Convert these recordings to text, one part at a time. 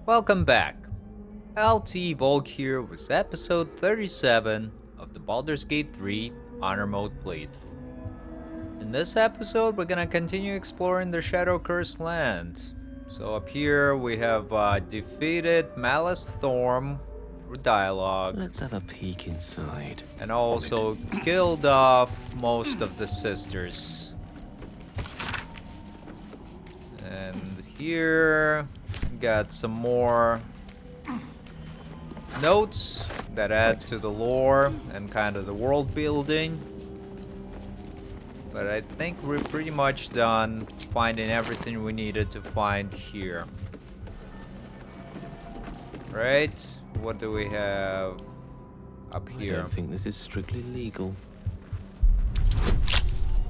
Welcome back. Thisobald here with episode 37 of the Baldur's Gate 3 Honor Mode playthrough. In this episode, we're gonna continue exploring the Shadow Cursed Lands. So up here we have defeated Halsin Thorme through dialogue. Let's have a peek inside. And also killed off most of the sisters. And here got some more notes that add to the lore and kind of the world building. But I think we're pretty much done finding everything we needed to find here. Right? What do we have up here? I don't think this is strictly legal.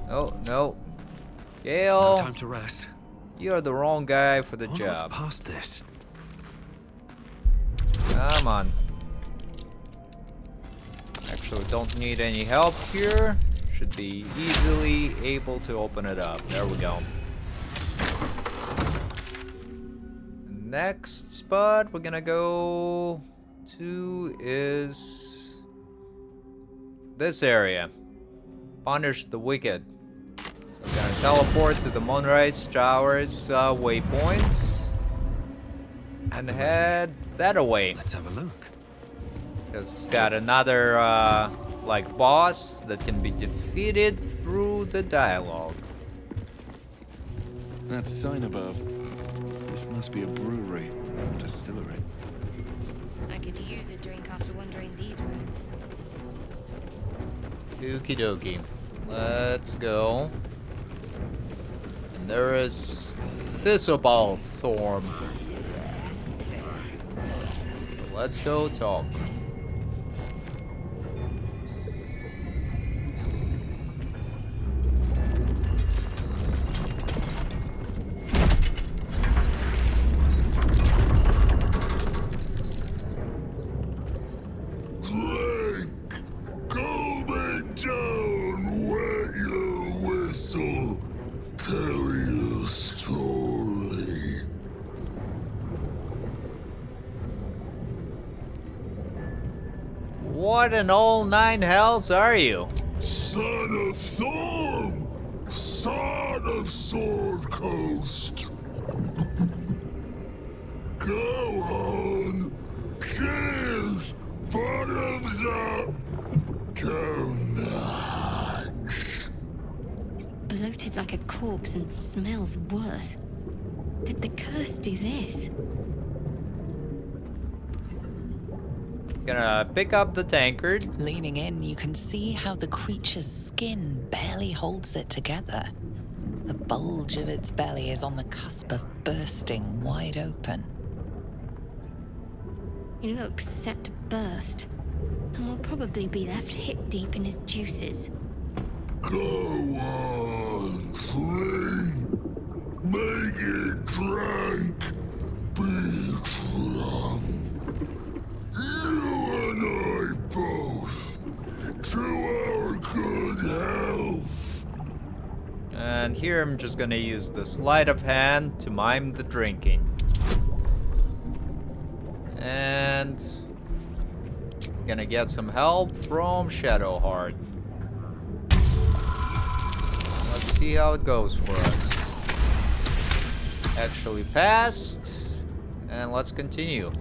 Oh, no. Gale, Time to rest. you're the wrong guy for the Wonder what's job. past this. Come on. Actually, don't need any help here. Should be easily able to open it up. There we go. Next spot we're gonna go to is this area. Punish the wicked. So we're gonna teleport to the Moonrise Towers waypoints and head that away. Let's have a look. It's got another like boss that can be defeated through the dialogue. That sign above. This must be a brewery or distillery. I could use a drink after wandering these ruins. Okie dokie. Let's go. And there is Thisobald Thorme. So let's go talk. What in all nine hells are you? Son of Thorme! Son of Sword Coast! Go on! Cheers! Bottoms up! Go nuts! It's bloated like a corpse and smells worse. Did the curse do this? Gonna pick up the tankard. Leaning in, you can see how the creature's skin barely holds it together. The bulge of its belly is on the cusp of bursting wide open. He looks set to burst, and will probably be left hip-deep in his juices. Go on, drink! Make it drink! Be drunk! You and I both, to our good health. And here I'm just gonna use the sleight of hand to mime the drinking. And gonna get some help from Shadowheart. Let's see how it goes for us. Actually passed. And let's continue.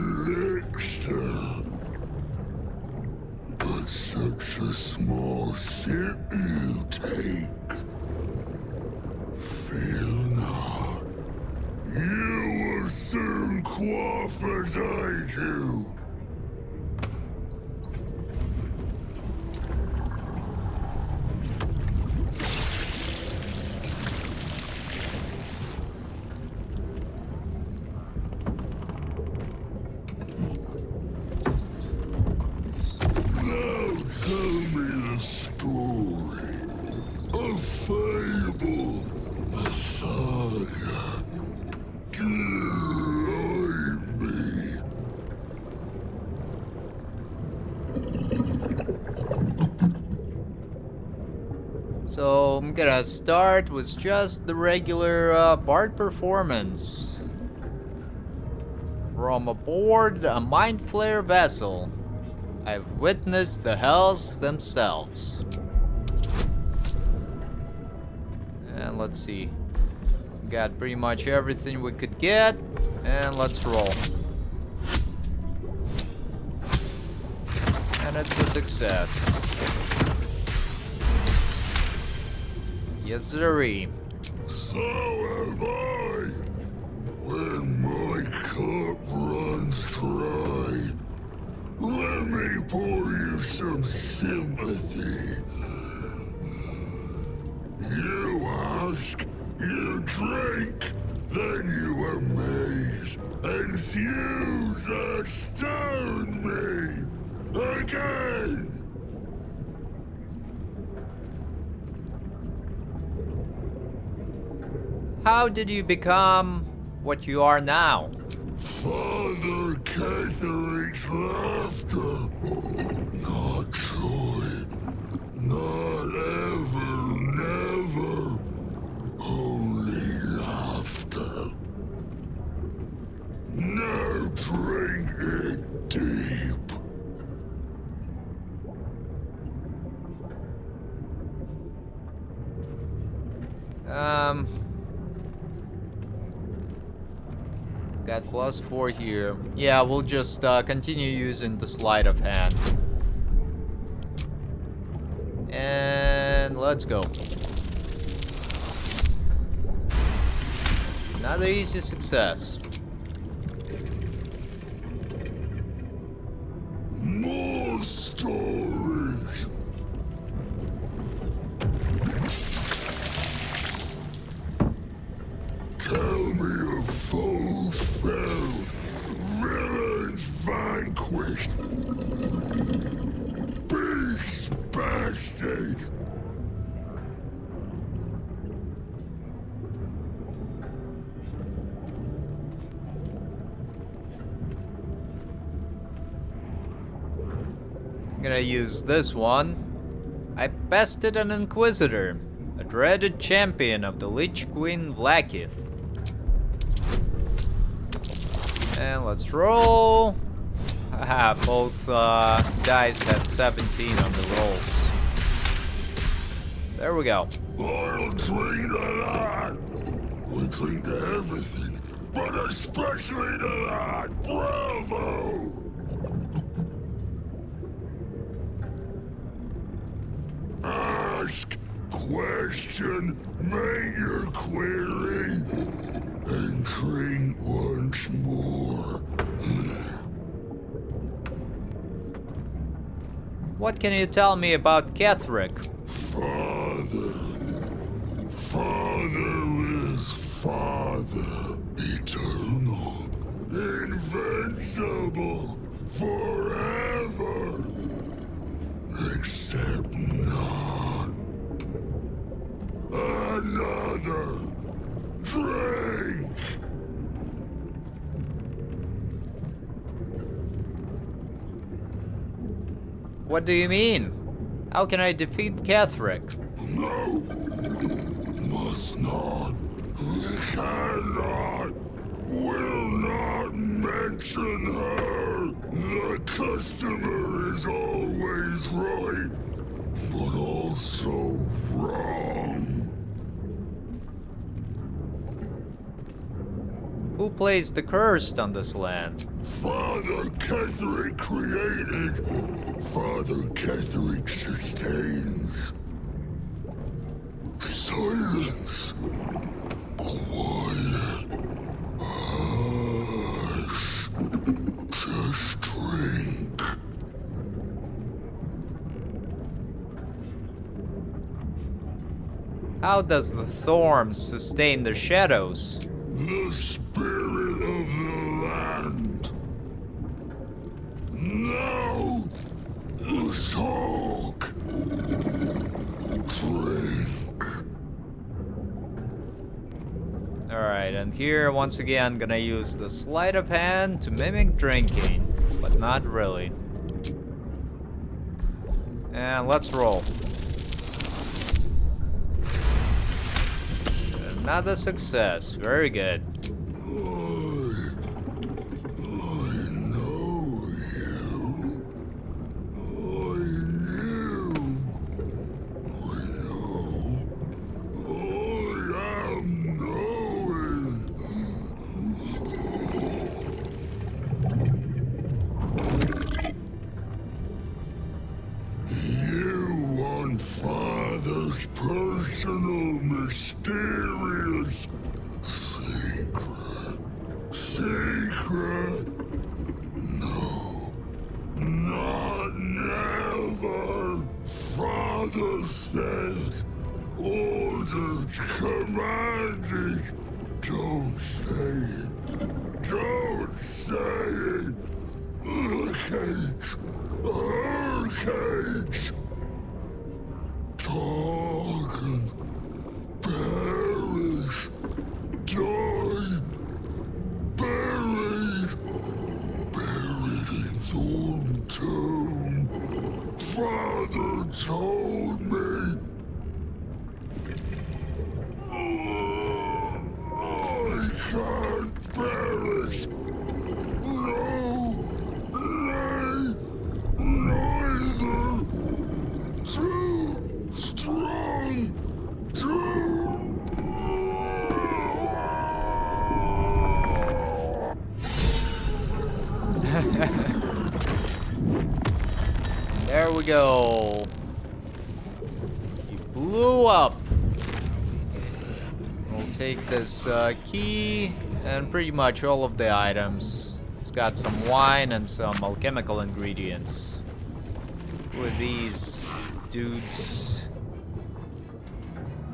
Elixir. But such a small sip you take. Fear not. You will soon quaff as I do. Tell me the story. A fable. A saga. Delight me. So I'm gonna start with just the regular bard performance. From aboard a mind flare vessel, I've witnessed the hells themselves. And let's see. Got pretty much everything we could get, and let's roll. And it's a success. Yes, sirree. So have I. When my cup runs dry, let me pour you some sympathy. You ask, you drink, then you amaze, enthuse, astound me again. How did you become what you are now? Father Catheric's laughter, not joy, not ever, never, only laughter. Now drink it deep. Got +4 here. Yeah, we'll just continue using the sleight of hand. And let's go. Another easy success. More stories. Tell me of foes found, villains vanquished, beasts bastards. I'm gonna use this one. I bested an Inquisitor, a dreaded champion of the Lich Queen Vlaakith. And let's roll. Haha, both dice had 17 on the rolls. There we go. I'll drink to that. We drink to everything, but especially to that. Bravo! Ask, question, make your query, and drink once more. What can you tell me about Catherick? Father. Father is Father. Eternal. Invincible. Forever. Except not. Another. Drink. What do you mean? How can I defeat Catherick? No. Must not. Cannot. Will not mention her. The customer is always right, but also wrong. Who placed the curse on this land? Father Catherick created. Father Catherick sustains. Silence. Quiet. Hush. Just drink. How does the Thorme sustain the shadows? The spirit of the land. Now, talk. Drink. Alright, and here once again gonna use the sleight of hand to mimic drinking, but not really. And let's roll. Another success. Very good. Father's personal, mysterious secret. Secret? No. Not never. Father said, ordered, commanded. Don't say it. Don't say it. Earthquakes. Earthquakes. Talk and perish, die, buried in Thorme tomb. Father told me. I can't perish. No, nay, neither. Too strong. There we go. He blew up. We'll take this key and pretty much all of the items. It's got some wine and some alchemical ingredients. Who are these dudes?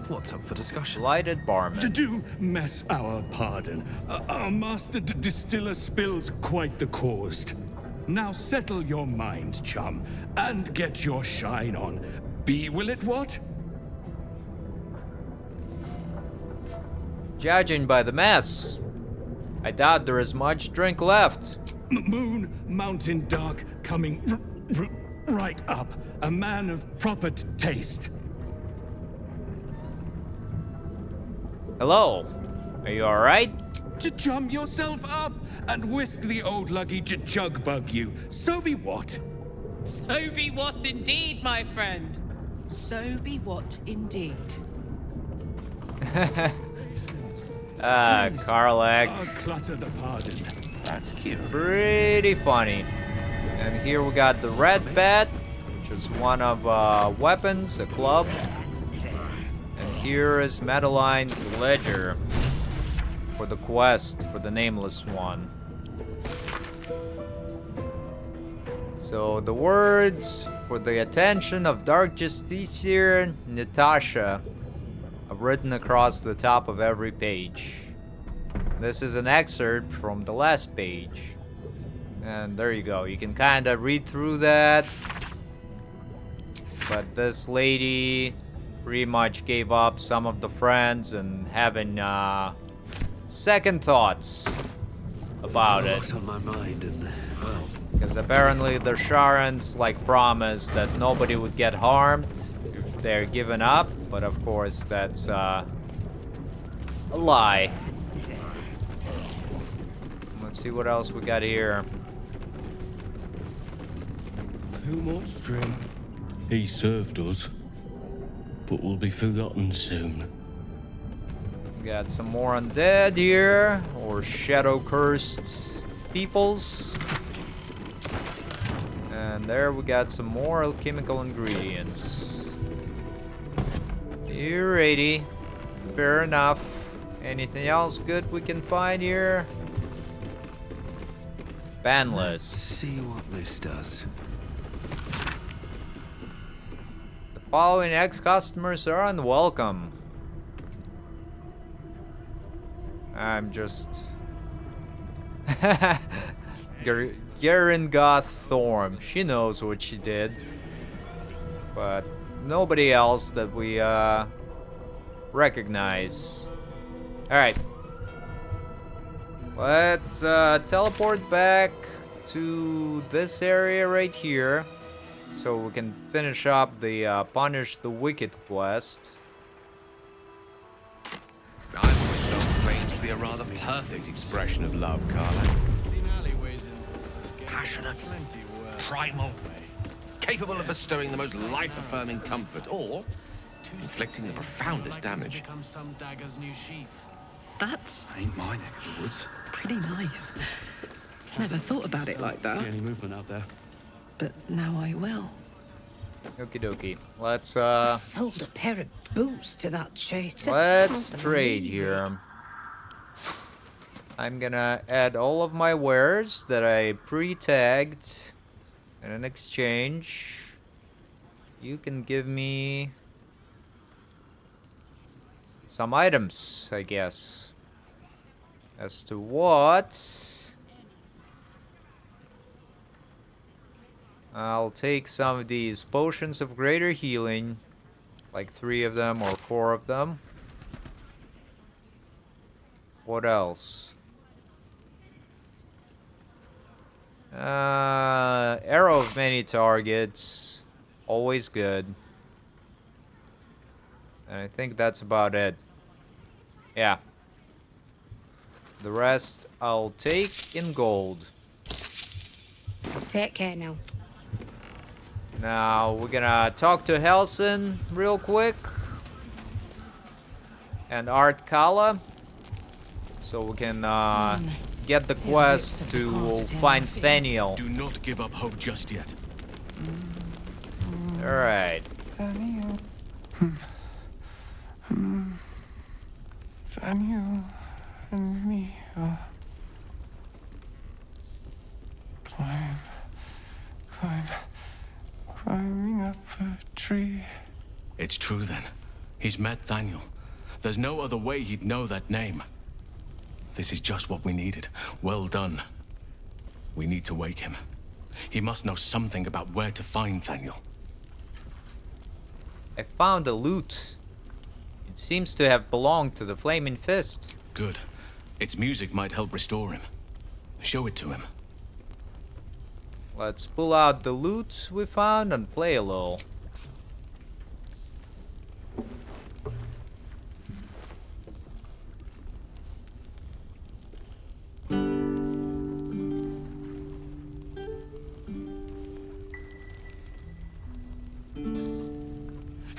What's up for discussion? Lighted barman. Do mess our pardon. Our master distiller spills quite the caused. Now settle your mind, chum, and get your shine on. Be will it what? Judging by the mess, I doubt there is much drink left. Moon, mountain dark, coming right up. A man of proper taste. Hello, are you alright? Chum yourself up and whisk the old luggy jug bug you. So be what? So be what indeed, my friend. So be what indeed. Karlak. I'll clutter the pardon. That's cute. Pretty funny. And here we got the red bat, which is one of weapons, a club. And here is Madeline's ledger for the quest for the nameless one. So the words for the attention of Dark Justiciar Natasha are written across the top of every page. This is an excerpt from the last page. And there you go. You can kind of read through that. But this lady pretty much gave up some of the friends and having second thoughts about A it. lot on my mind, and well, Because apparently the Sharans like promised that nobody would get harmed if they're given up, but of course that's a lie. Let's see what else we got here. Who wants drink? He served us, but will be forgotten soon. We got some more undead here, or shadow cursed peoples. And there we got some more alchemical ingredients. Alrighty, fair enough. Anything else good we can find here? Ban let's list. see what this does. The following ex-customers are unwelcome. I'm just... Garengoth Thorme. She knows what she did. But nobody else that we recognize. Alright. Let's teleport back to this area right here. So we can finish up the Punish the Wicked quest. I've always felt flames to be a rather perfect expression of love, Carla. Passionate, primal, capable of bestowing the most life-affirming comfort, or inflicting the profoundest damage. That's Ain't my neck of the woods. pretty nice. Never thought about it like that, See any movement out there? but now I will. Okie dokie. Let's Sold a pair of boots to that traitor. let's Can't trade believe it. here. I'm gonna add all of my wares that I pre-tagged, and in exchange, you can give me some items, I guess. As to what? I'll take some of these potions of greater healing, like 3 of them or 4 of them. What else? Arrow of many targets, always good. And I think that's about it. Yeah. The rest I'll take in gold. Take care now. Now we're gonna talk to Halsin real quick. And Art Kala. So we can get the quest bits of to departed find here. Thaniel. Do not give up hope just yet. Alright. Thaniel. Thaniel and me are climbing up a tree. It's true then. He's met Thaniel. There's no other way he'd know that name. This is just what we needed. Well done. We need to wake him. He must know something about where to find Thaniel. I found a loot. It seems to have belonged to the Flaming Fist. Good. Its music might help restore him. Show it to him. Let's pull out the loot we found and play a little.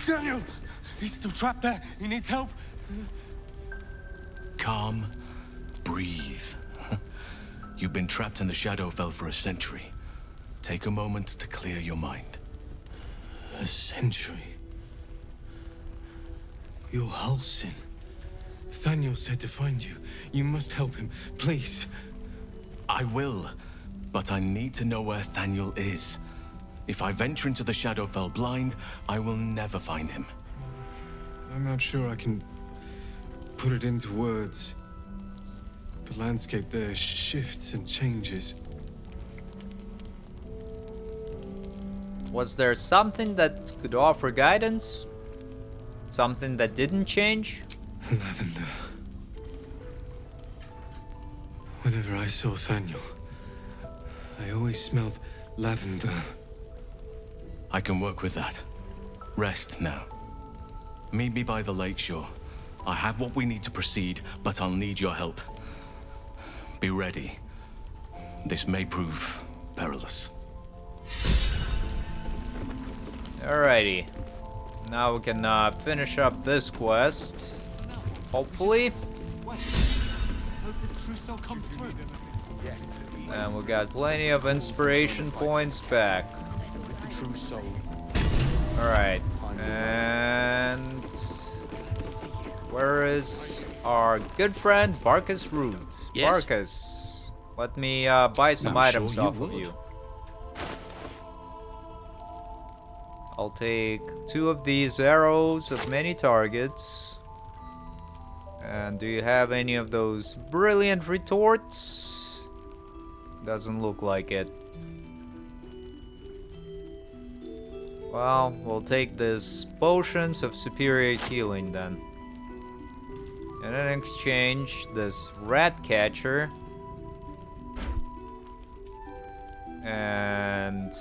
Thaniel! He's still trapped there. He needs help. Calm. Breathe. You've been trapped in the Shadowfell for a century. Take a moment to clear your mind. A century. You're Halsin. Thaniel said to find you. You must help him, please. I will, but I need to know where Thaniel is. If I venture into the Shadowfell blind, I will never find him. I'm not sure I can put it into words. The landscape there shifts and changes. Was there something that could offer guidance? Something that didn't change? Lavender. Whenever I saw Thaniel, I always smelled lavender. I can work with that. Rest now. Meet me by the lakeshore. I have what we need to proceed, but I'll need your help. Be ready. This may prove perilous. Alrighty. Now we can finish up this quest. Hopefully. And we got plenty of inspiration points back. Alright. And where is our good friend Barkus Root? Yes? Barkus, let me buy some I'm items sure you off of would. you. I'll take 2 of these arrows of many targets. And do you have any of those brilliant retorts? Doesn't look like it. Well, we'll take this potions of superior healing then. And in exchange, this rat catcher. And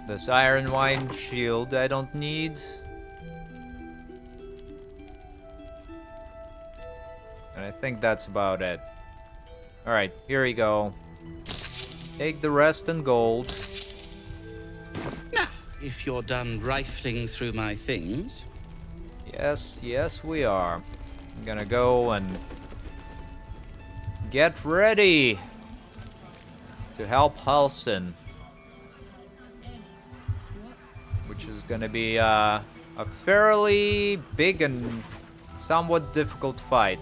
this iron wine shield I don't need. think that's about it. Alright, here you go. Take the rest in gold. Now, if you're done rifling through my things. Yes, yes we are. I'm gonna go and get ready to help Halsin. Which is gonna be a fairly big and somewhat difficult fight.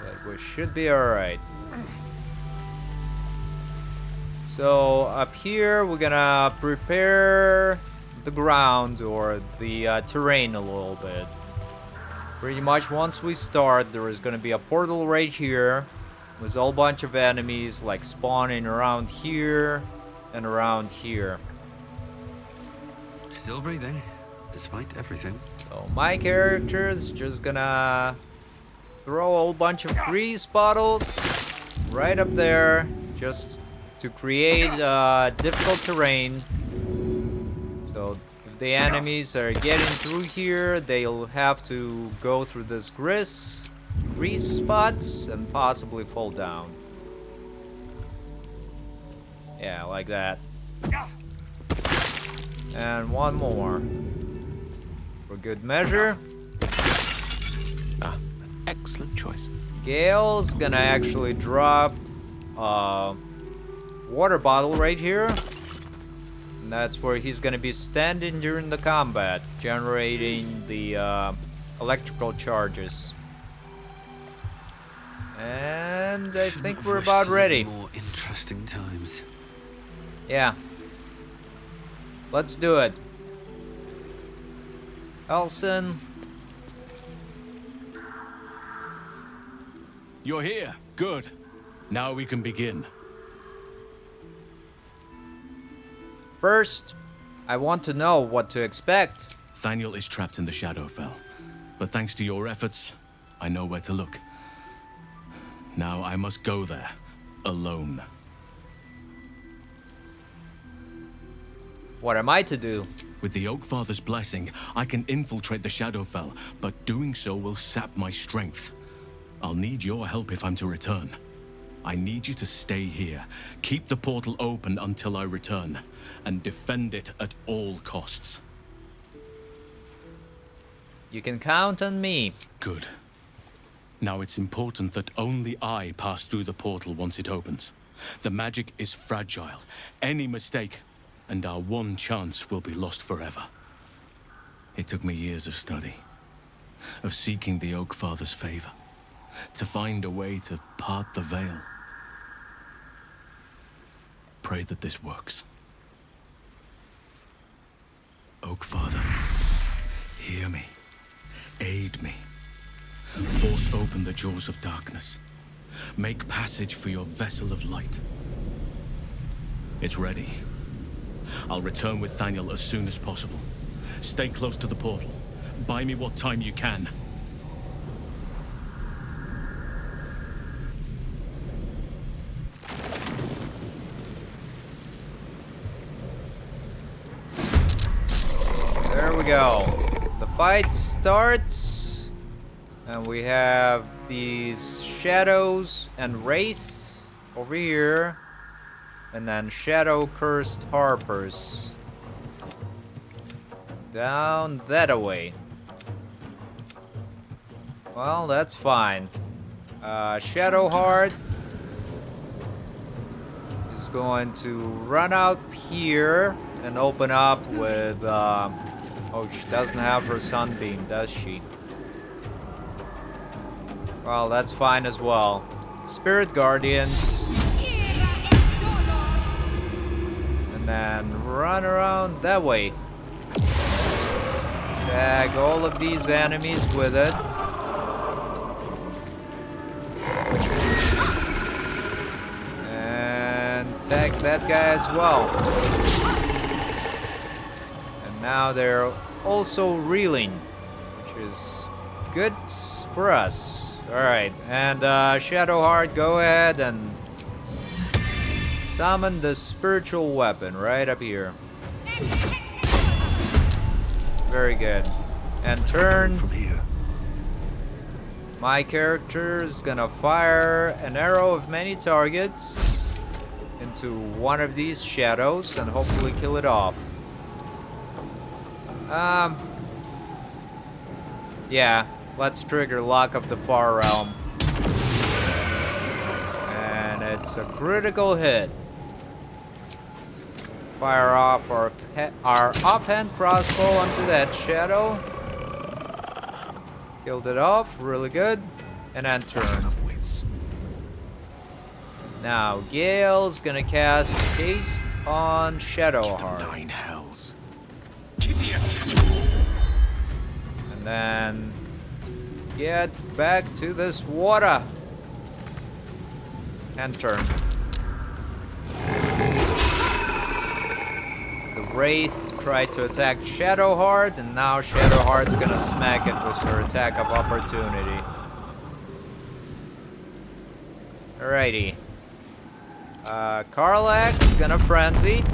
But we should be alright. So up here we're gonna prepare the ground or the terrain a little bit. Pretty much once we start, there is gonna be a portal right here with a whole bunch of enemies like spawning around here and around here. Still breathing, despite everything. So my character is just gonna throw a whole bunch of grease bottles right up there just to create difficult terrain. So if the enemies are getting through here, they'll have to go through this grease spots and possibly fall down. Yeah, like that. And one more. For good measure. Ah, excellent choice. Gale's gonna actually drop a water bottle right here. And that's where he's gonna be standing during the combat, generating the electrical charges. And I think we're about ready. More interesting times. Yeah. Let's do it. Halsin. You're here. Good. Now we can begin. First, I want to know what to expect. Thaniel is trapped in the Shadowfell. But thanks to your efforts, I know where to look. Now I must go there, alone. What am I to do? With the Oakfather's blessing, I can infiltrate the Shadowfell, but doing so will sap my strength. I'll need your help if I'm to return. I need you to stay here, keep the portal open until I return, and defend it at all costs. You can count on me. Good. Now it's important that only I pass through the portal once it opens. The magic is fragile. Any mistake, and our one chance will be lost forever. It took me years of study, of seeking the Oakfather's favor, to find a way to part the veil. Pray that this works. Oakfather, hear me. Aid me. Force open the jaws of darkness. Make passage for your vessel of light. It's ready. I'll return with Thaniel as soon as possible. Stay close to the portal. Buy me what time you can. There we go. The fight starts. And we have these shadows and race over here. And then shadow cursed harpers. Down that way. Well, that's fine. Shadowheart is going to run out here and open up with oh, she doesn't have her sunbeam, does she? Well, that's fine as well. Spirit Guardians. And then run around that way. Tag all of these enemies with it. And tag that guy as well. And now they're also reeling, which is good for us. Alright, and Shadowheart, go ahead and summon the spiritual weapon right up here. Very good. And turn. From here. My character is gonna fire an arrow of many targets into one of these shadows and hopefully kill it off. Yeah, let's trigger Lock of the Far Realm. And it's a critical hit. Fire off our offhand crossbow onto that shadow. Killed it off, really good. And then turn. Now, Gale's gonna cast Haste on Shadowheart. 9 hells. And then get back to this water. And turn. The Wraith tried to attack Shadowheart, and now Shadowheart's gonna smack it with her attack of opportunity. Alrighty. Karlach's gonna frenzy.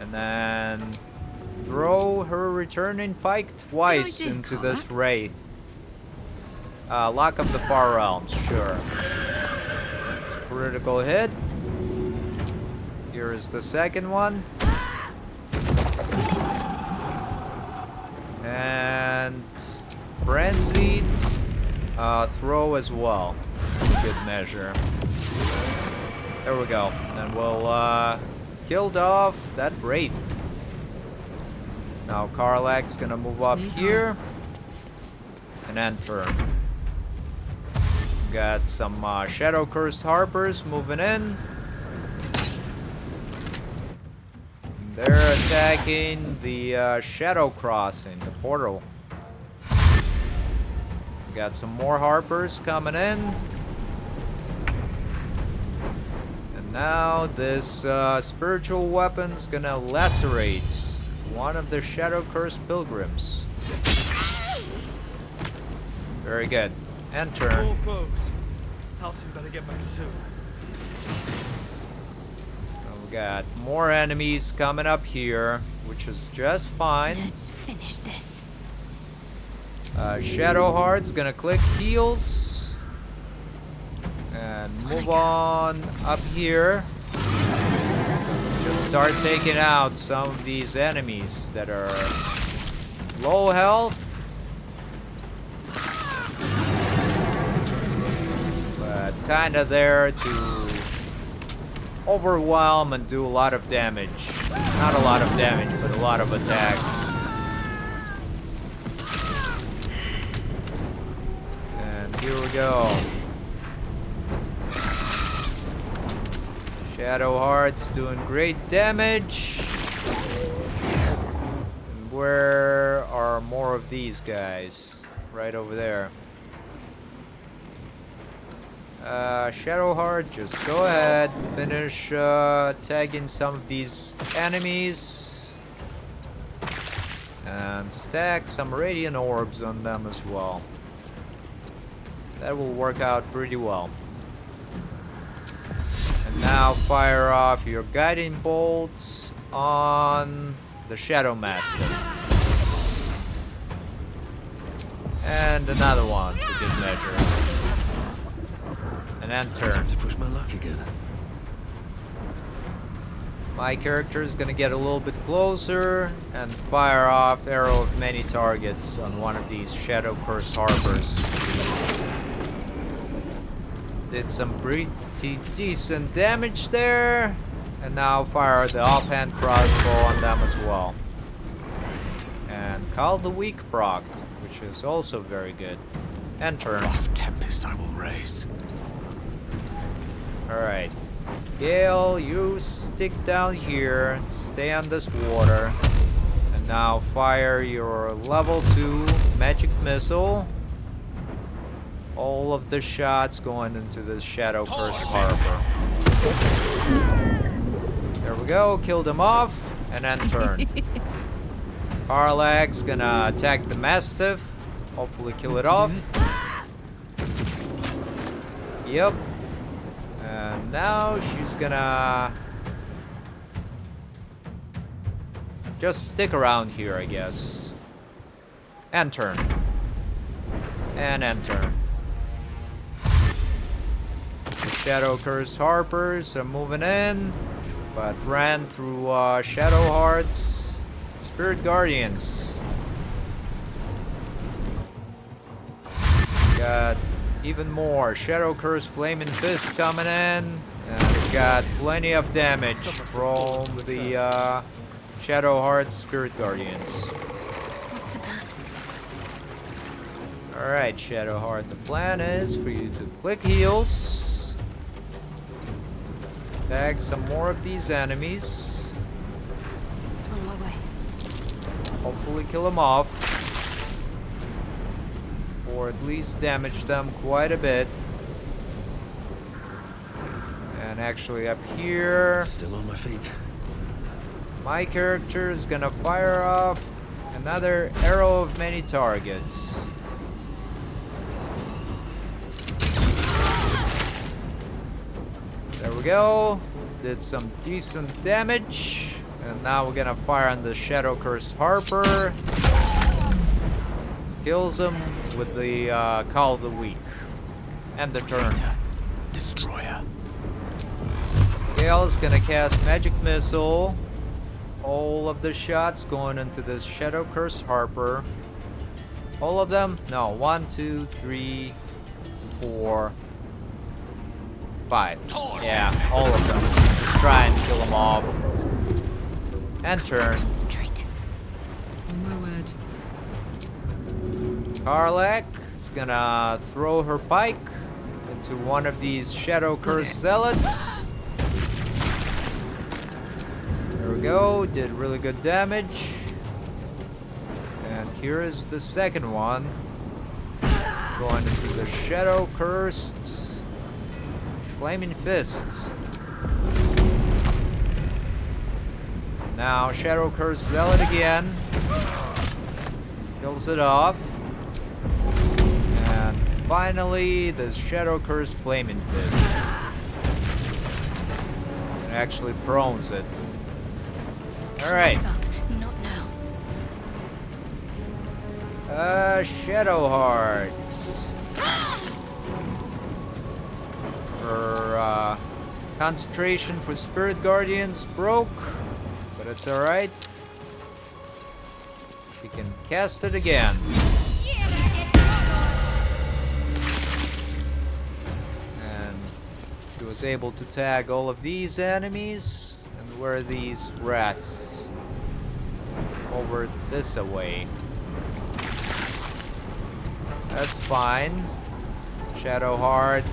And then throw her returning pike twice into this Wraith. Lock of the Far Realms, sure. It's a critical hit. Here is the second one. And frenzied throw as well. Good measure. There we go. And we'll killed off that Wraith. Now Karlach's gonna move up here and then turn. Got some Shadow Cursed Harpers moving in. They're attacking the Shadow Crossing, the portal. Got some more Harpers coming in. And now this spiritual weapon's gonna lacerate one of the Shadow Cursed Pilgrims. Very good. And turn. More foes. Halsin better get back soon. We got more enemies coming up here, which is just fine. Let's finish this. Shadowheart's gonna click heals and move on up here. Just start taking out some of these enemies that are low health. But kinda there to overwhelm and do a lot of damage. Not a lot of damage, but a lot of attacks. And here we go. Shadowheart's doing great damage. And where are more of these guys? Right over there. Shadowheart, just go ahead, finish tagging some of these enemies and stack some radiant orbs on them as well. That will work out pretty well. And now fire off your guiding bolts on the Shadow Master. And another one for good measure. And then turn. Time to push my luck again. My character is gonna get a little bit closer and fire off arrow of many targets on one of these Shadow Cursed Harbors. Did some pretty decent damage there. And now fire the offhand crossbow on them as well. And Call the Weak procced, which is also very good. And turn. Off Tempest I will raise. Alright. Gale, you stick down here, stay on this water, and now fire your level 2 magic missile. All of the shots going into this Shadow Cursed Harbor. There we go, killed him off, and then turn. Karlach's gonna attack the Mastiff, hopefully kill it off. Yep. And now she's gonna Just stick around here, I guess. And turn. And enter. The Shadow Curse Harpers are moving in, but ran through Shadow Hearts. Spirit Guardians. Got even more Shadow Curse Flaming Fist coming in. And we got plenty of damage from the Shadow Hearts Spirit Guardians. What's the plan? Alright, Shadowheart, the plan is for you to click heals. Tag some more of these enemies. On my way. Hopefully kill them off. Or at least damage them quite a bit. And actually up here... Still on my feet. My character is gonna fire off another arrow of many targets. There we go. Did some decent damage. And now we're gonna fire on the Shadow Cursed Harper. Kills him with the Call of the Weak. End the turn. Destroyer. Gale is gonna cast Magic Missile. All of the shots going into this Shadow Cursed Harper. All of them? No. 1, 2, 3, 4, 5. Yeah, all of them. Just try and kill them off. And turn. Concentrate. Oh my word. Karlak is gonna throw her pike into one of these Shadow Cursed Zealots. There we go, did really good damage. And here is the second one. Going into the Shadow Cursed Flaming Fist. Now Shadow Cursed Zealot again. Kills it off. And finally the Shadow Cursed Flaming Fist. It actually prones it. Alright. Not now. Shadowheart. Her concentration for Spirit Guardians broke, but it's alright. She can cast it again. And she was able to tag all of these enemies. And where are these rests? Over this away. That's fine. Shadowheart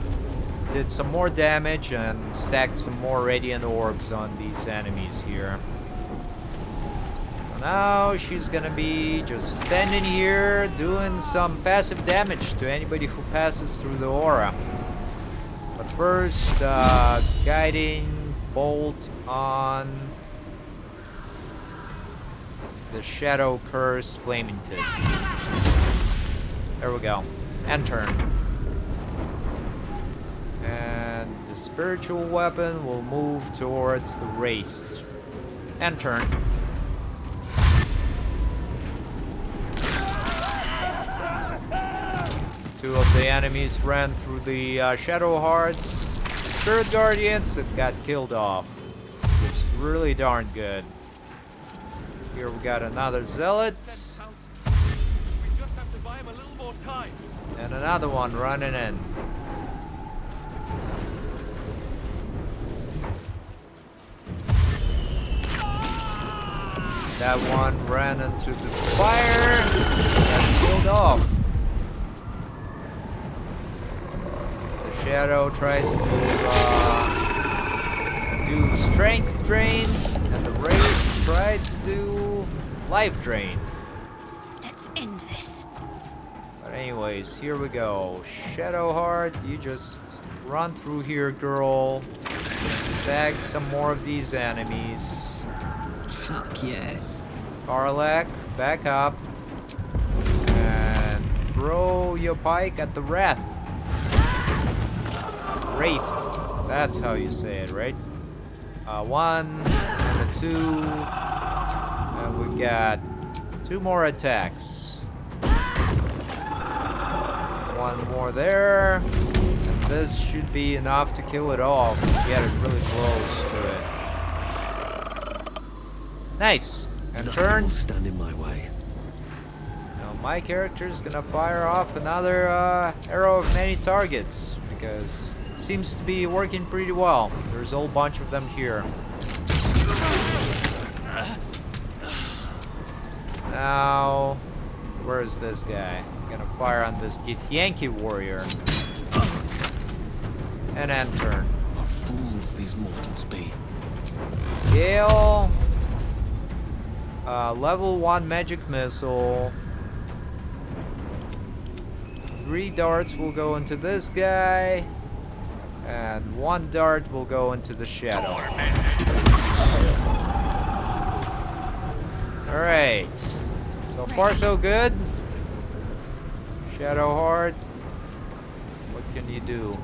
did some more damage and stacked some more radiant orbs on these enemies here. So now she's gonna be just standing here doing some passive damage to anybody who passes through the aura. But first, guiding bolt on the Shadow Cursed Flaming Fist. There we go. And turn. And the spiritual weapon will move towards the race. And turn. Two of the enemies ran through the Shadow Hearts. Spirit Guardians that got killed off. It's really darn good. Here we got another Zealot. We just have to buy him a little more time. And another one running in. That one ran into the fire and killed off. The Shadow tries to do Strength Drain, and the Wraith tried to do Life Drain. Let's end this. But anyways, here we go. Shadowheart, you just run through here, girl. Tag some more of these enemies. Fuck yes. Karlak, back up. And throw your pike at the Wraith. Wraith. That's how you say it, right? 1 and a 2. And we got 2 more attacks. One more there. And this should be enough to kill it off. Get it really close to it. Nice. And turn. Stand in my way. Now my character is gonna fire off another arrow of many targets because it seems to be working pretty well. There's a whole bunch of them here. Now, where is this guy? I'm gonna fire on this Githyanki warrior. And end turn. What fools these mortals be. Gale. Level 1 magic missile. 3 darts will go into this guy. And 1 dart will go into the shadow. Alright. So far so good. Shadowheart. What can you do?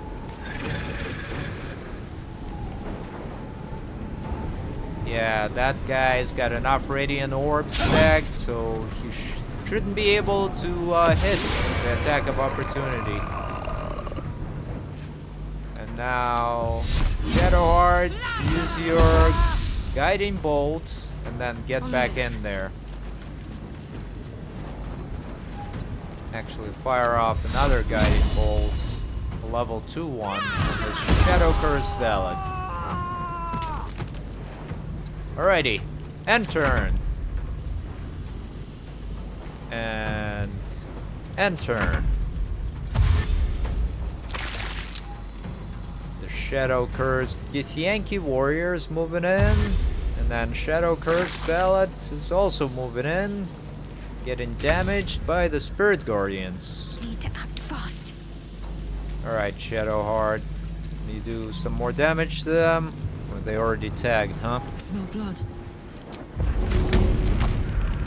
Yeah, that guy's got enough radiant orbs stacked, so he shouldn't be able to hit the attack of opportunity. And now, Shadowheart, use your guiding bolt, and then get back in there. Actually, fire off another guiding bolt, a level 2 one, with Shadow Curse Zealot. Alrighty, end turn. And end turn. The Shadow Cursed Githyanki warrior is moving in. And then Shadow Cursed Zealot is also moving in. Getting damaged by the Spirit Guardians. Need to act fast. Alright, Shadowheart. Can you do some more damage to them? Or they already tagged, huh? Smell blood.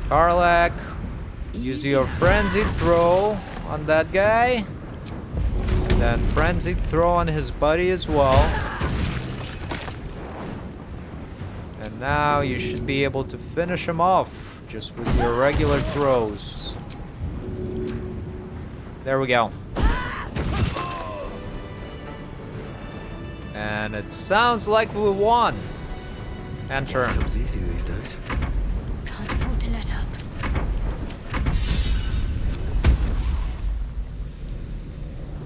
Karlak, use your Frenzied Throw on that guy. And then Frenzied Throw on his buddy as well. And now you should be able to finish him off just with your regular throws. There we go. And it sounds like we won. And turn. Comes easy these days. Can't afford to let up.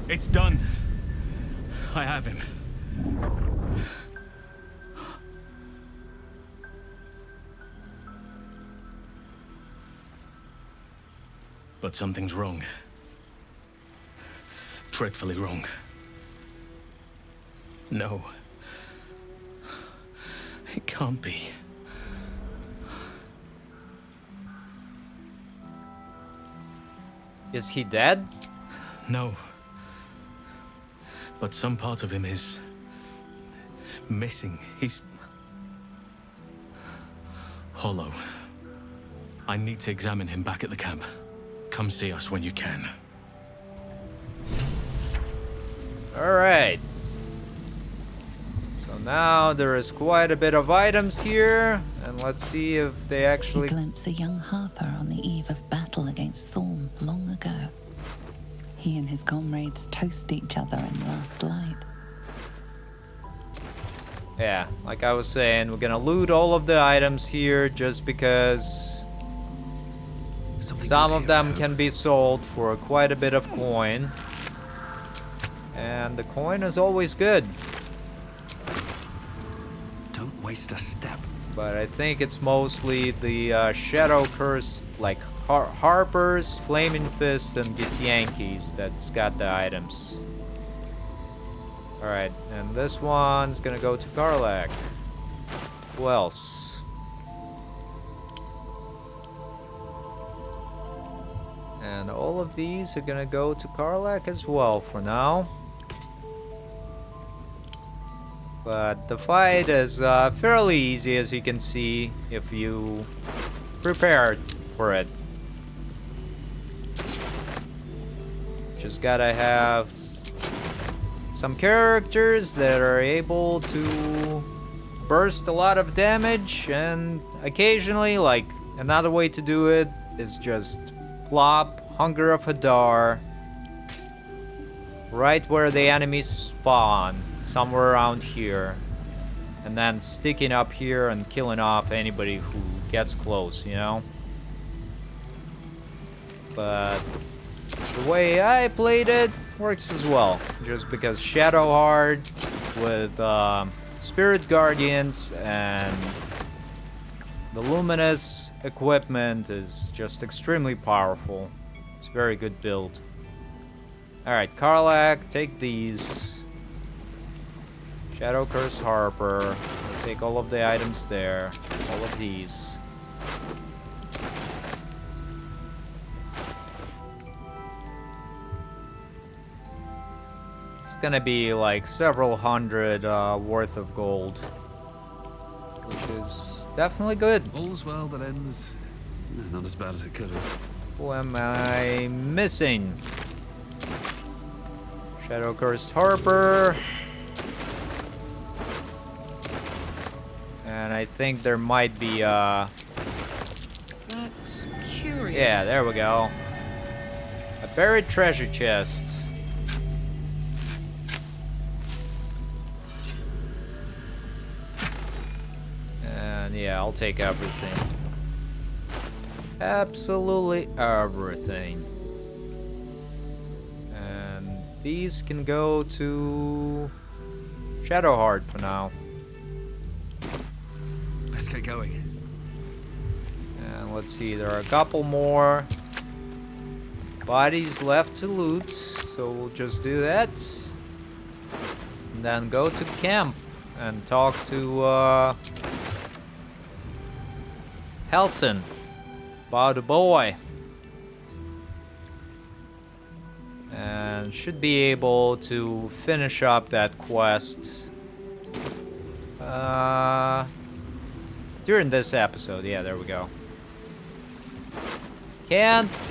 It's done. I have him. But something's wrong. Dreadfully wrong. No. It can't be. Is he dead? No. But some part of him is missing. He's hollow. I need to examine him back at the camp. Come see us when you can. Alright. So now there is quite a bit of items here, and let's see if they actually... You glimpse a young harper on the eve of battle against Thorme long ago. He and his comrades toast each other in last light. Yeah, like I was saying, we're gonna loot all of the items here just because some of them can be sold for quite a bit of coin. And the coin is always good. Don't waste a step. But I think it's mostly the Shadow Curse, like Harpers, Flaming Fists, and Githyankis that's got the items. Alright, and this one's gonna go to Karlak. Who else? And all of these are gonna go to Karlak as well for now. But the fight is fairly easy, as you can see, if you prepared for it. Just gotta have some characters that are able to burst a lot of damage, and occasionally, like Another way to do it is just plop Hunger of Hadar right where the enemies spawn, somewhere around here. And then sticking up here and killing off anybody who gets close, you know? But the way I played it works as well. Just because Shadowheart with Spirit Guardians and the Luminous equipment is just extremely powerful. It's a very good build. Alright, Karlach, take these. Shadow Curse Harper. We'll take all of the items there. All of these. It's gonna be like several hundred worth of gold. Which is definitely good. All's well that ends. Not as bad as it could have. Who am I missing? Shadow Cursed Harper. And I think there might be That's curious. yeah, there we go. A buried treasure chest. And yeah, I'll take everything. Absolutely everything. And these can go to Shadowheart for now. Let's get going. And let's see, there are a couple more bodies left to loot, so we'll just do that. And then go to camp and talk to Halsin about the boy. And should be able to finish up that quest during this episode. Yeah, there we go. Can't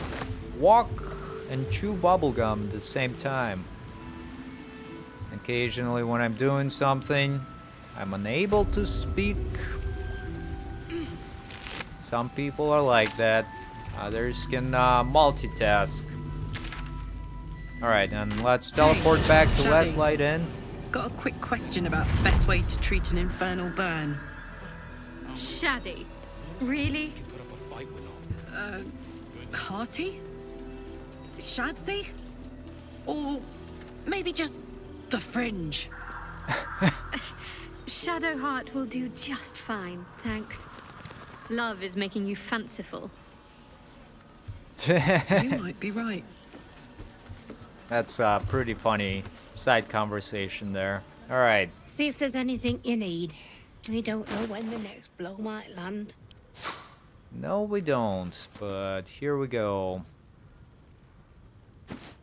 walk and chew bubblegum at the same time. Occasionally when I'm doing something, I'm unable to speak. Some people are like that. Others can multitask. Alright, and let's teleport back to Last Light Inn. Got a quick question about best way to treat an infernal burn. Shaddy? Really? Hearty? Shadsy? Or maybe just the fringe? Shadowheart will do just fine, thanks. Love is making you fanciful. You might be right. That's a pretty funny side conversation there. Alright. See if there's anything you need. We don't know when the next blow might land. No, we don't, but here we go.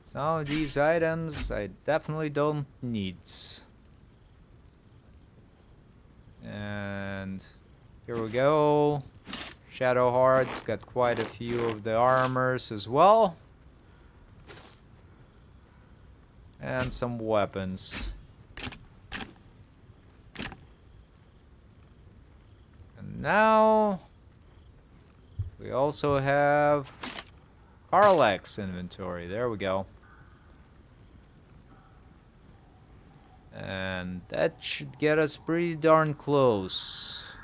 Some of these items I definitely don't need. And here we go. Shadowheart's got quite a few of the armors as well. And some weapons. And now we also have Karlach's inventory. There we go. And that should get us pretty darn close.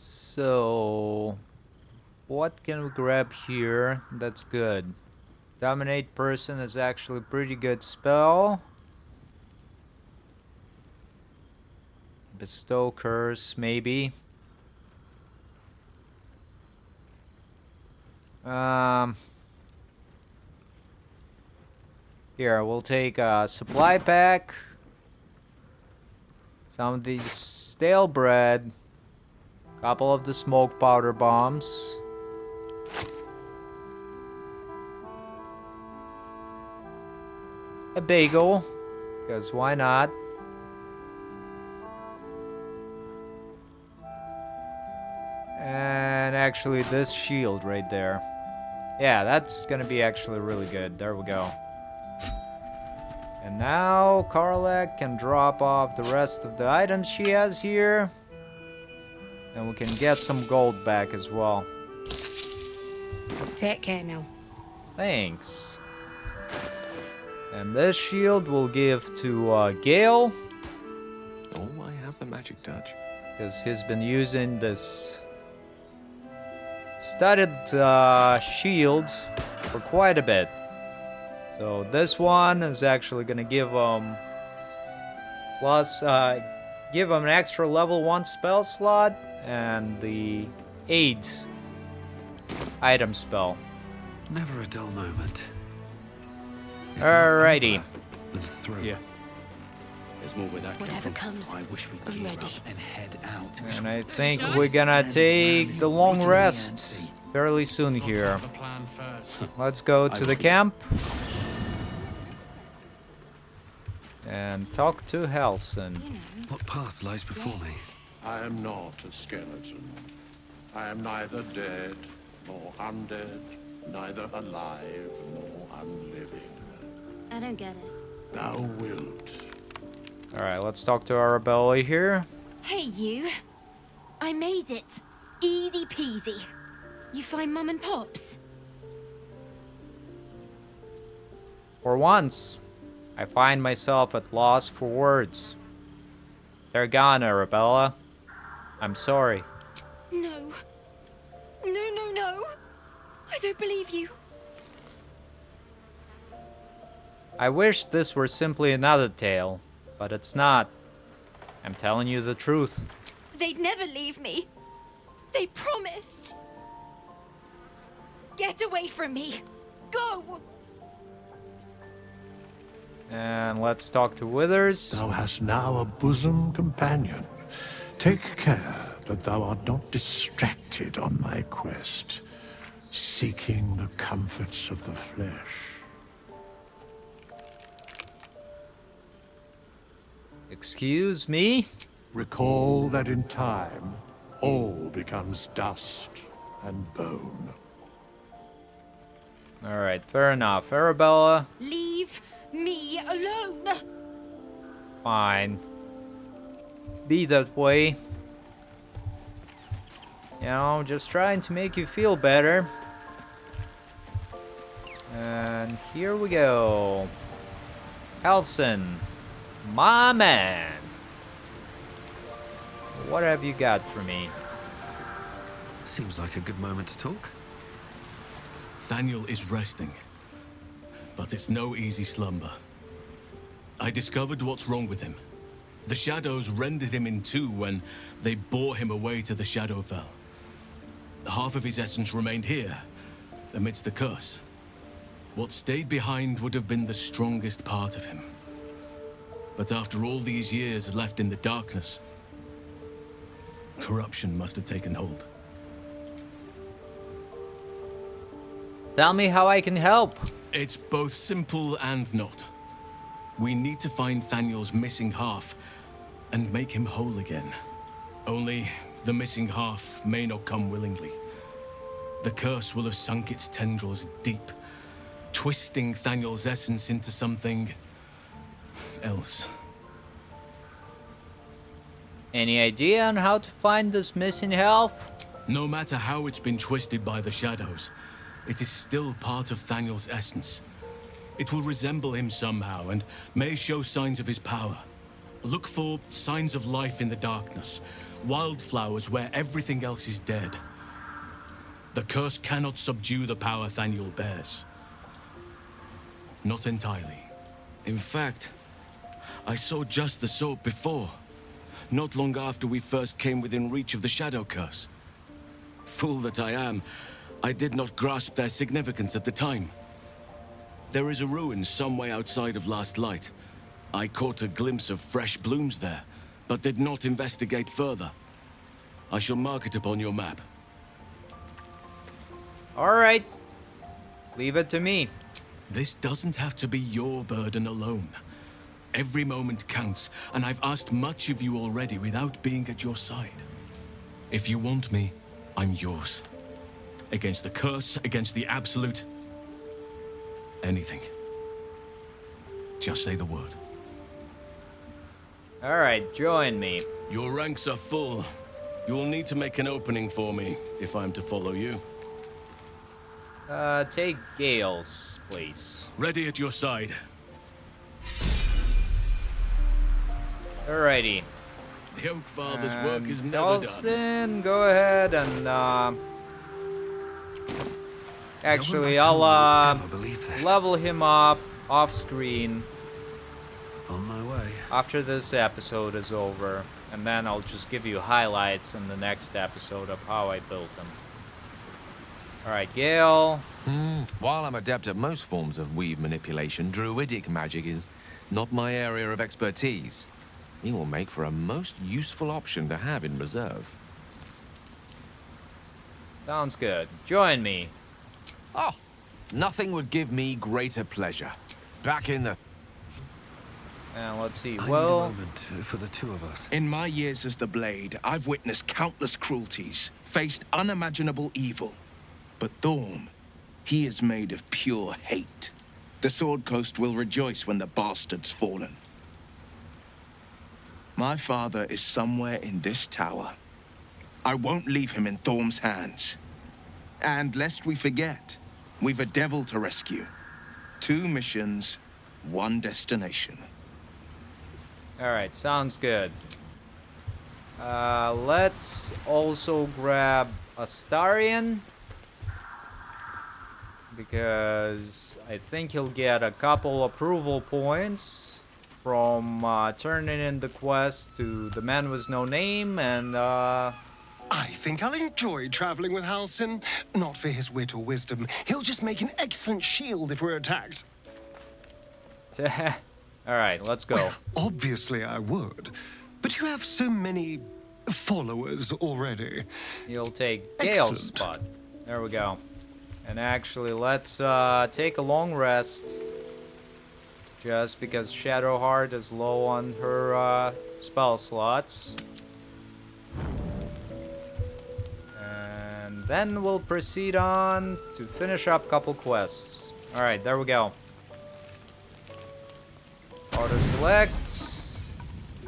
So, what can we grab here? That's good. Dominate person is actually a pretty good spell. Bestow curse, maybe. Here, we'll take a supply pack. Some of these stale bread. Couple of the smoke powder bombs. A bagel, because why not? And actually this shield right there. Yeah, that's gonna be actually really good. There we go. And now Karlak can drop off the rest of the items she has here. And we can get some gold back as well. Take care now. Thanks. And this shield we'll give to Gale. Oh, I have the magic touch. Because he's been using this studded shield for quite a bit. So this one is actually gonna give him give him an extra level 1 spell slot and the 8 item spell. Never a dull moment. Alrighty. Then through. Yeah. There's more where that came Whatever from. comes, I wish we'd give up and head out. And I think we're gonna take the long rest fairly soon here. Let's go to the camp and talk to Halsin. What path lies before me? I am not a skeleton. I am neither dead nor undead, neither alive nor unliving. I don't get it. Thou wilt. Alright, let's talk to Arabella here. Hey, you. I made it. Easy peasy. You find Mum and Pops? For once, I find myself at loss for words. They're gone, Arabella. I'm sorry. No. No. I don't believe you. I wish this were simply another tale, but it's not. I'm telling you the truth. They'd never leave me. They promised. Get away from me. Go! And let's talk to Withers. Thou hast now a bosom companion. Take care that thou art not distracted on thy quest, seeking the comforts of the flesh. Excuse me? Recall that in time, all becomes dust and bone. Alright, fair enough. Arabella, Leave me alone. fine. Be that way. You know, just trying to make you feel better. And here we go. Halsin, my man. What have you got for me? Seems like a good moment to talk. Thaniel is resting, but it's no easy slumber. I discovered what's wrong with him. The shadows rendered him in two when they bore him away to the Shadowfell. Half of his essence remained here, amidst the curse. What stayed behind would have been the strongest part of him. But after all these years left in the darkness, corruption must have taken hold. Tell me how I can help. It's both simple and not. We need to find Thaniel's missing half and make him whole again. Only the missing half may not come willingly. The curse will have sunk its tendrils deep, twisting Thaniel's essence into something else. Any idea on how to find this missing half? No matter how it's been twisted by the shadows, it is still part of Thaniel's essence. It will resemble him somehow and may show signs of his power. Look for signs of life in the darkness, wildflowers where everything else is dead. The curse cannot subdue the power Thaniel bears. Not entirely. In fact, I saw just the sort before, not long after we first came within reach of the Shadow Curse. Fool that I am, I did not grasp their significance at the time. There is a ruin some way outside of Last Light. I caught a glimpse of fresh blooms there, but did not investigate further. I shall mark it upon your map. Alright. Leave it to me. This doesn't have to be your burden alone. Every moment counts, and I've asked much of you already without being at your side. If you want me, I'm yours. Against the curse, against the absolute. Anything. Just say the word. Alright, join me. Your ranks are full. You will need to make an opening for me if I'm to follow you. Take Gale's place. Ready at your side. Alrighty. The Oak Father's work is never done. Halsin, go ahead and actually, I'll level him up off screen. On my way. After this episode is over, and then I'll just give you highlights in the next episode of how I built him. Alright, Gale. While I'm adept at most forms of weave manipulation, druidic magic is not my area of expertise. He will make for a most useful option to have in reserve. Sounds good. Join me. Oh, nothing would give me greater pleasure. Back in the... And let's see, I need a moment for the two of us. In my years as the Blade, I've witnessed countless cruelties, faced unimaginable evil. But Thorme, he is made of pure hate. The Sword Coast will rejoice when the bastard's fallen. My father is somewhere in this tower. I won't leave him in Thorme's hands. And lest we forget, we've a devil to rescue. 2 missions, 1 destination. Alright, sounds good. Let's also grab Astarion, because I think he'll get a couple approval points from turning in the quest to the man with no name, and I think I'll enjoy traveling with Halsin. Not for his wit or wisdom. He'll just make an excellent shield if we're attacked. Alright, let's go. Well, obviously I would. But you have so many followers already. You'll take Gale's spot. There we go. And actually, let's take a long rest. Just because Shadowheart is low on her spell slots. And then we'll proceed on to finish up a couple quests. Alright, there we go. Auto select.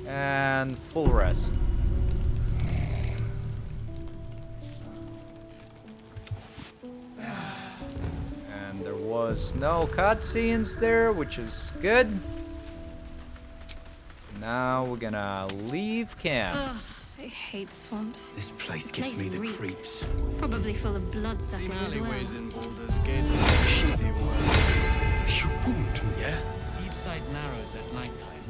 And full rest. And there was no cutscenes there, which is good. Now we're gonna leave camp. Ugh, I hate swamps. This place gives me the creeps. Probably full of bloodsuckers as well. in Baldur's Gate. You won't, yeah? Deep side narrows at night time.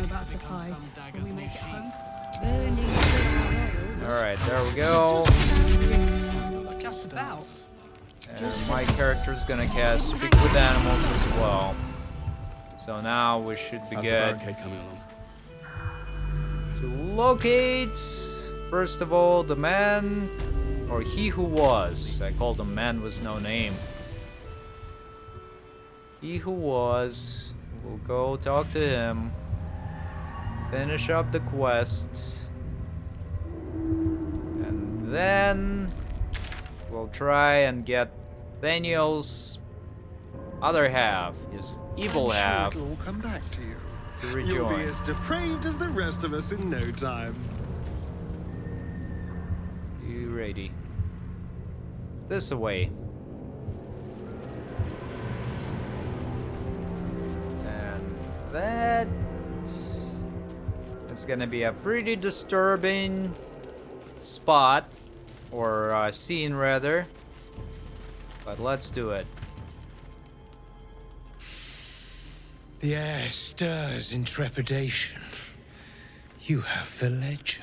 About supplies when we make it home. Alright, there we go. Just about. And my character's gonna cast Speak with Animals as well. So now we should be good to locate, first of all, the man, or he who was. I called him man with no name. He who was. We'll go talk to him. Finish up the quest. And then we'll try and get Thaniel's other half, his evil half, it'll all come back to you. To rejoin. You'll be as depraved as the rest of us in no time. You ready? This away. And that is gonna be a pretty disturbing spot, or scene rather. But let's do it. The air stirs in trepidation. You have the ledger.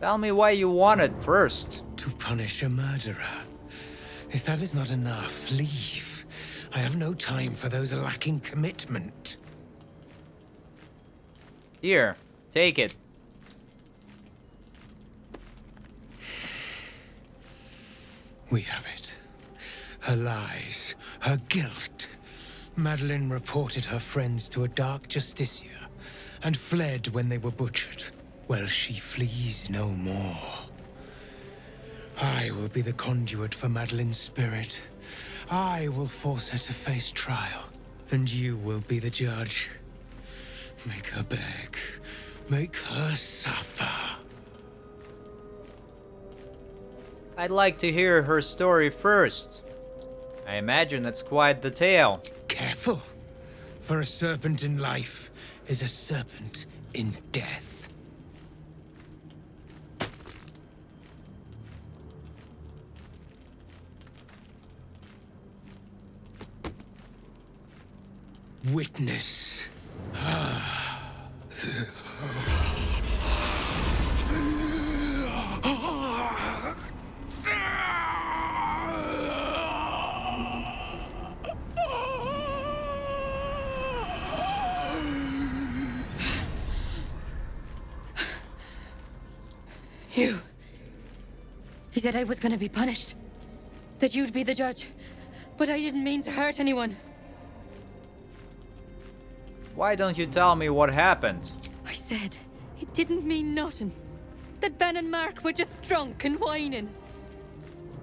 Tell me why you want it first. To punish a murderer. If that is not enough, leave. I have no time for those lacking commitment. Here, take it. We have it. Her lies, her guilt. Madeline reported her friends to a dark justiciar and fled when they were butchered. Well, she flees no more. I will be the conduit for Madeline's spirit. I will force her to face trial, and you will be the judge. Make her beg. Make her suffer. I'd like to hear her story first. I imagine it's quite the tale. Careful, for a serpent in life is a serpent in death. Witness. You said I was gonna be punished. That you'd be the judge. But I didn't mean to hurt anyone. Why don't you tell me what happened? I said it didn't mean nothing. That Ben and Mark were just drunk and whining.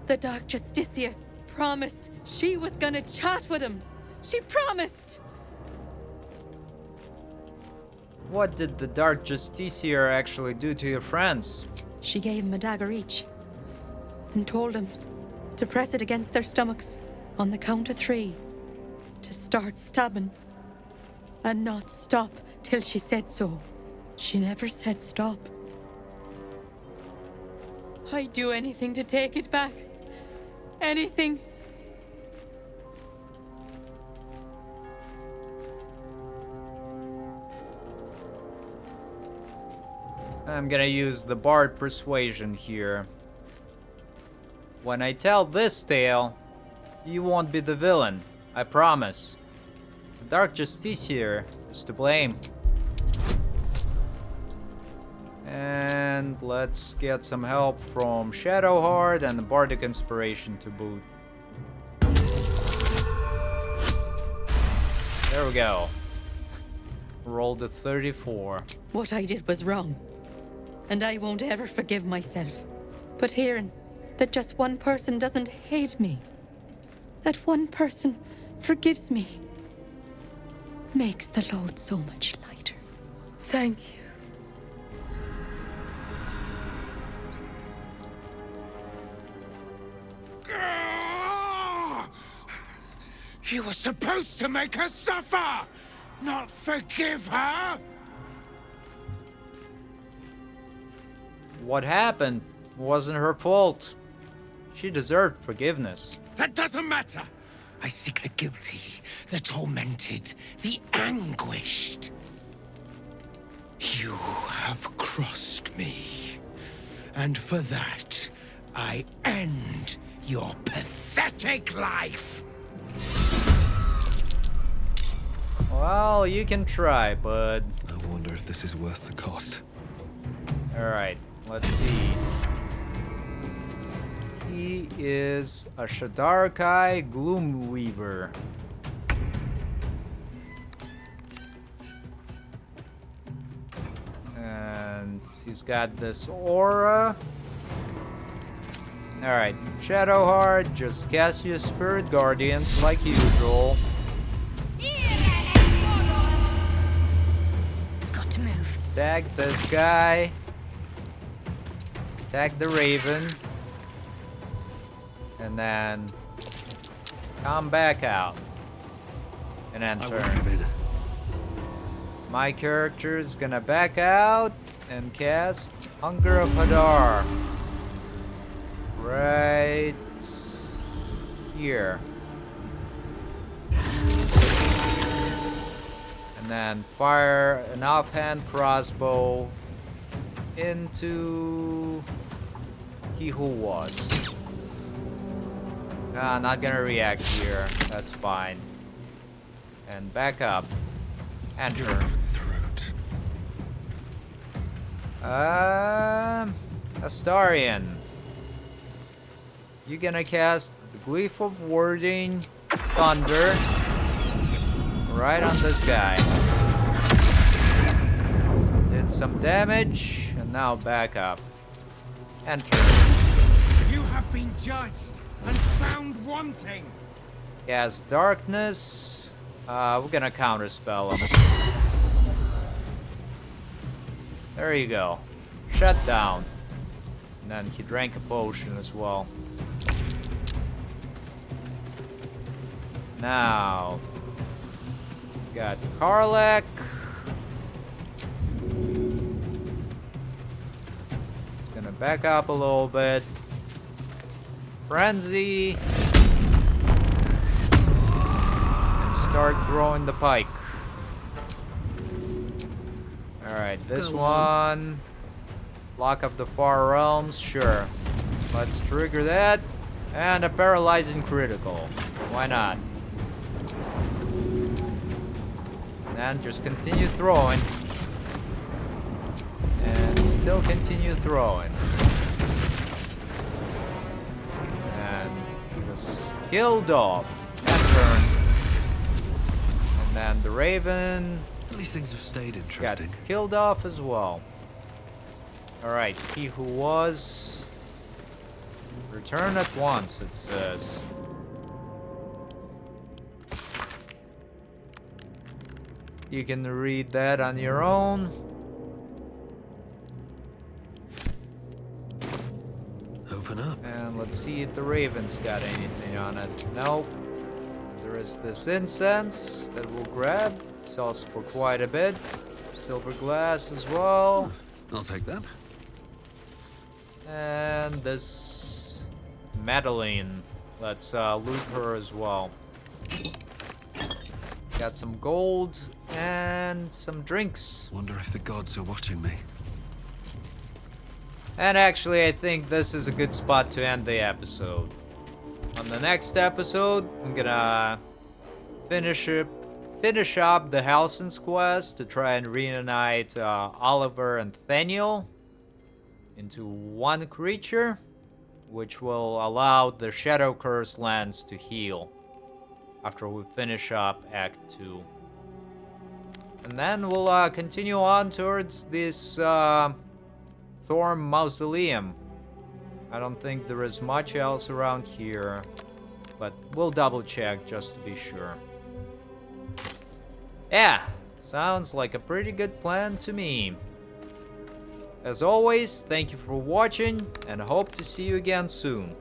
The Dark Justicia promised she was gonna chat with him. She promised! What did the Dark Justicia actually do to your friends? She gave him a dagger each. And told him to press it against their stomachs on the count of 3. To start stabbing. And not stop till she said so. She never said stop. I'd do anything to take it back. Anything. I'm gonna use the Bard Persuasion here. When I tell this tale, you won't be the villain, I promise. The Dark Justicia is to blame. And let's get some help from Shadowheart and the Bardic Inspiration to boot. There we go. Rolled a 34. What I did was wrong. And I won't ever forgive myself. But hearing that just one person doesn't hate me, that one person forgives me, makes the load so much lighter. Thank you. You were supposed to make her suffer, not forgive her! What happened wasn't her fault. She deserved forgiveness. That doesn't matter! I seek the guilty, the tormented, the anguished. You have crossed me. And for that, I end your pathetic life! Well, you can try, bud. I wonder if this is worth the cost. Alright, let's see. He is a Shadarkai Gloomweaver. And he's got this aura. Alright, Shadowheart, just cast your Spirit Guardians like usual. Got to move. Tag this guy. Tag the Raven. And then come back out. And enter. My character is gonna back out and cast Hunger of Hadar. Right here. And then fire an offhand crossbow into he who was. Not gonna react here. That's fine. And back up. Enter. Astarion. You're gonna cast the Glyph of Warding Thunder right on this guy. Did some damage, and now back up. Enter. If you have been judged and found wanting. Yes, darkness. We're gonna counterspell him. There you go. Shut down. And then he drank a potion as well. Now, got Karlak. It's gonna back up a little bit. Frenzy. And start throwing the pike. Alright, this one. Lock of the Far Realms, sure. Let's trigger that. And a paralyzing critical. Why not? And just continue throwing. And still continue throwing. And he was killed off. And turned. And then the Raven. At least things have stayed interesting. Got killed off as well. Alright, he who was. Return at once, it says. You can read that on your own. Open up. And let's see if the Raven's got anything on it. Nope. There is this incense that we'll grab. Sells for quite a bit. Silver glass as well. I'll take that. And this Madeline. Let's loot her as well. Got some gold and some drinks. Wonder if the gods are watching me. And actually, I think this is a good spot to end the episode. On the next episode, I'm gonna finish up the Halsin's quest to try and reunite Oliver and Thaniel into one creature, which will allow the Shadow Curse lands to heal after we finish up Act 2. And then we'll continue on towards this Thorme Mausoleum. I don't think there is much else around here, but we'll double check just to be sure. Yeah, sounds like a pretty good plan to me. As always, thank you for watching and hope to see you again soon.